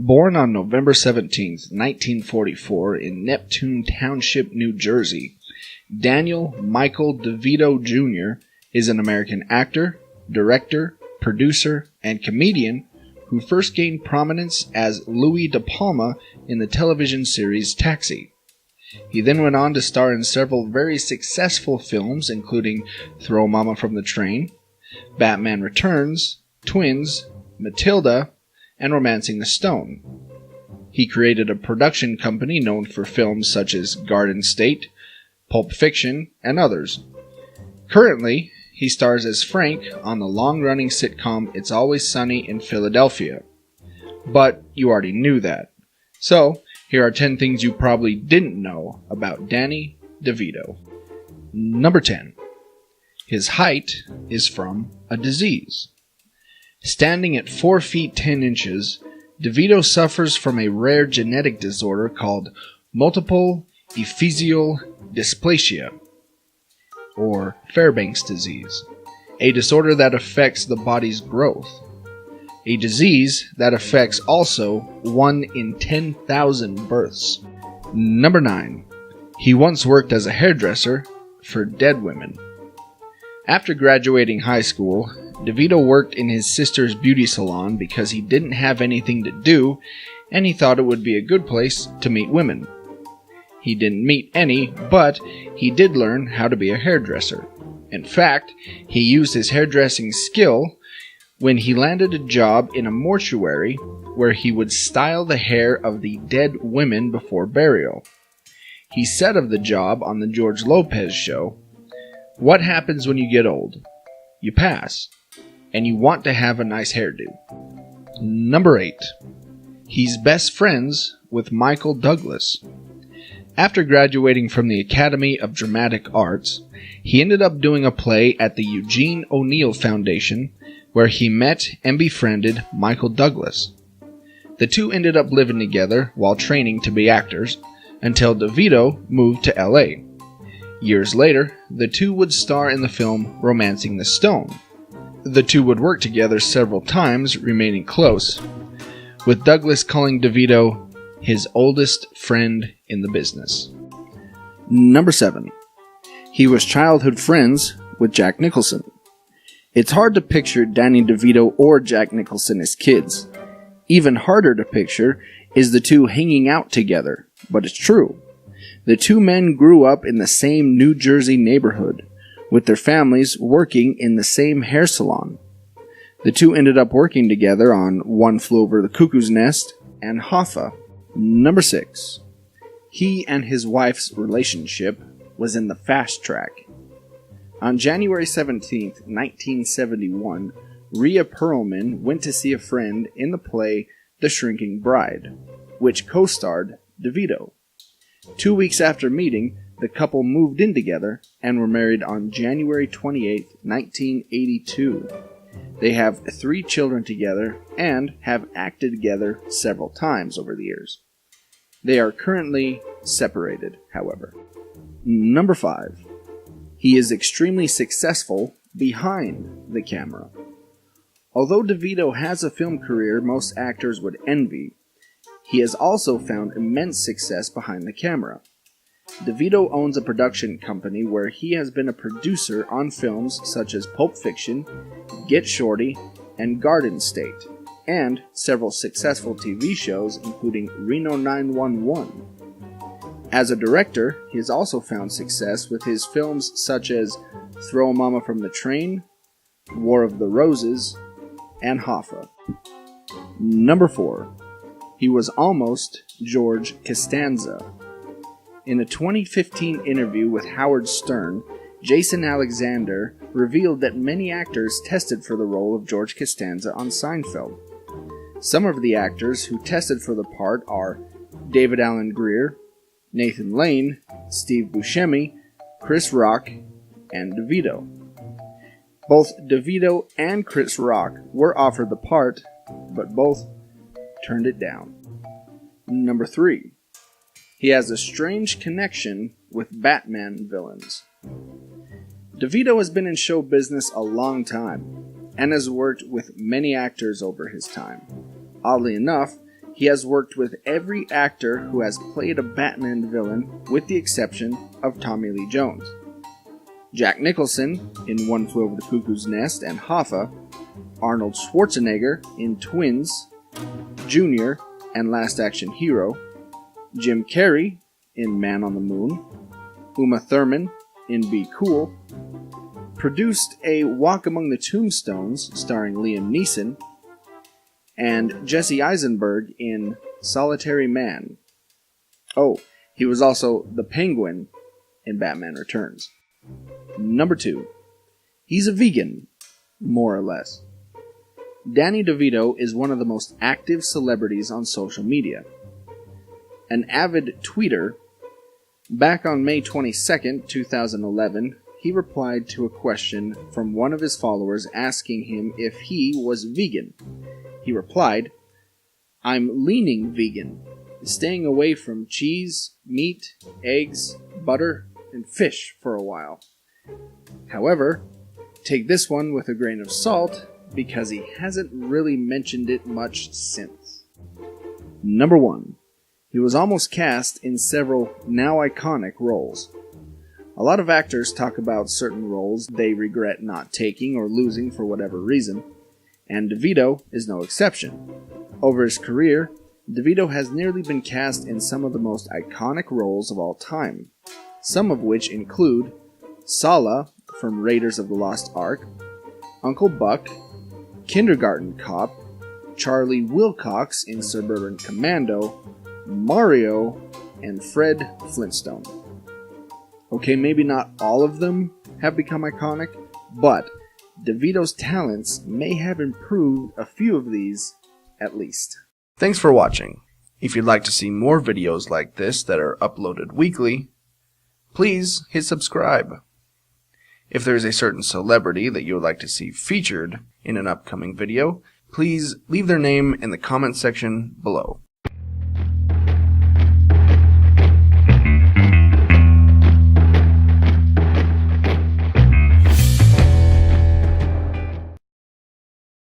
Born on November 17th, 1944 in Neptune Township, New Jersey, Daniel Michael DeVito Jr. is an American actor, director, producer, and comedian who first gained prominence as Louis De Palma in the television series Taxi. He then went on to star in several very successful films, including Throw Mama from the Train, Batman Returns, Twins, Matilda, and Romancing the Stone. He created a production company known for films such as Garden State, Pulp Fiction, and others. Currently, he stars as Frank on the long-running sitcom It's Always Sunny in Philadelphia. But you already knew that. So, here are 10 things you probably didn't know about Danny DeVito. Number 10. His height is from a disease. Standing at 4 feet 10 inches, DeVito suffers from a rare genetic disorder called multiple epiphyseal dysplasia, or Fairbanks disease, a disorder that affects the body's growth. A disease that affects also 1 in 10,000 births. Number 9. He once worked as a hairdresser for dead women. After graduating high school, DeVito worked in his sister's beauty salon because he didn't have anything to do and he thought it would be a good place to meet women. He didn't meet any, but he did learn how to be a hairdresser. In fact, he used his hairdressing skill when he landed a job in a mortuary where he would style the hair of the dead women before burial. He said of the job on the George Lopez show, "What happens when you get old? You pass, and you want to have a nice hairdo." Number 8. He's best friends with Michael Douglas. After graduating from the Academy of Dramatic Arts, he ended up doing a play at the Eugene O'Neill Foundation where he met and befriended Michael Douglas. The two ended up living together while training to be actors until DeVito moved to LA. Years later, the two would star in the film Romancing the Stone. The two would work together several times, remaining close, with Douglas calling DeVito his oldest friend in the business. Number 7. He was childhood friends with Jack Nicholson. It's hard to picture Danny DeVito or Jack Nicholson as kids. Even harder to picture is the two hanging out together, but it's true. The two men grew up in the same New Jersey neighborhood, with their families working in the same hair salon. The two ended up working together on One Flew Over the Cuckoo's Nest and Hoffa. Number 6. He and his wife's relationship was in the fast track. On January 17, 1971, Rhea Perlman went to see a friend in the play The Shrinking Bride, which co-starred DeVito. 2 weeks after meeting, the couple moved in together and were married on January 28, 1982. They have 3 children together and have acted together several times over the years. They are currently separated, however. Number 5. He is extremely successful behind the camera. Although DeVito has a film career most actors would envy, he has also found immense success behind the camera. DeVito owns a production company where he has been a producer on films such as Pulp Fiction, Get Shorty, and Garden State, and several successful TV shows including Reno 911. As a director, he has also found success with his films such as Throw Mama from the Train, War of the Roses, and Hoffa. Number 4. He was almost George Costanza. In a 2015 interview with Howard Stern, Jason Alexander revealed that many actors tested for the role of George Costanza on Seinfeld. Some of the actors who tested for the part are David Alan Grier, Nathan Lane, Steve Buscemi, Chris Rock, and DeVito. Both DeVito and Chris Rock were offered the part, but both turned it down. Number 3. He has a strange connection with Batman villains. DeVito has been in show business a long time, and has worked with many actors over his time. Oddly enough, He has worked with every actor who has played a Batman villain, with the exception of Tommy Lee Jones. Jack Nicholson in One Flew Over the Cuckoo's Nest and Hoffa, Arnold Schwarzenegger in Twins, Junior and Last Action Hero, Jim Carrey in Man on the Moon, Uma Thurman in Be Cool, produced A Walk Among the Tombstones starring Liam Neeson, and Jesse Eisenberg in Solitary Man. Oh, he was also the Penguin in Batman Returns. Number 2. He's a vegan, more or less. Danny DeVito is one of the most active celebrities on social media. An avid tweeter, back on May 22nd, 2011, he replied to a question from one of his followers asking him if he was vegan. He replied, "I'm leaning vegan, staying away from cheese, meat, eggs, butter, and fish for a while. However, take this one with a grain of salt because he hasn't really mentioned it much since." Number 1. He was almost cast in several now iconic roles. A lot of actors talk about certain roles they regret not taking or losing for whatever reason, and DeVito is no exception. Over his career, DeVito has nearly been cast in some of the most iconic roles of all time, some of which include Sallah from Raiders of the Lost Ark, Uncle Buck, Kindergarten Cop, Charlie Wilcox in Suburban Commando, Mario, and Fred Flintstone. Okay, maybe not all of them have become iconic, but DeVito's talents may have improved a few of these at least. Thanks for watching. If you'd like to see more videos like this that are uploaded weekly, please hit subscribe. If there is a certain celebrity that you would like to see featured in an upcoming video, please leave their name in the comment section below.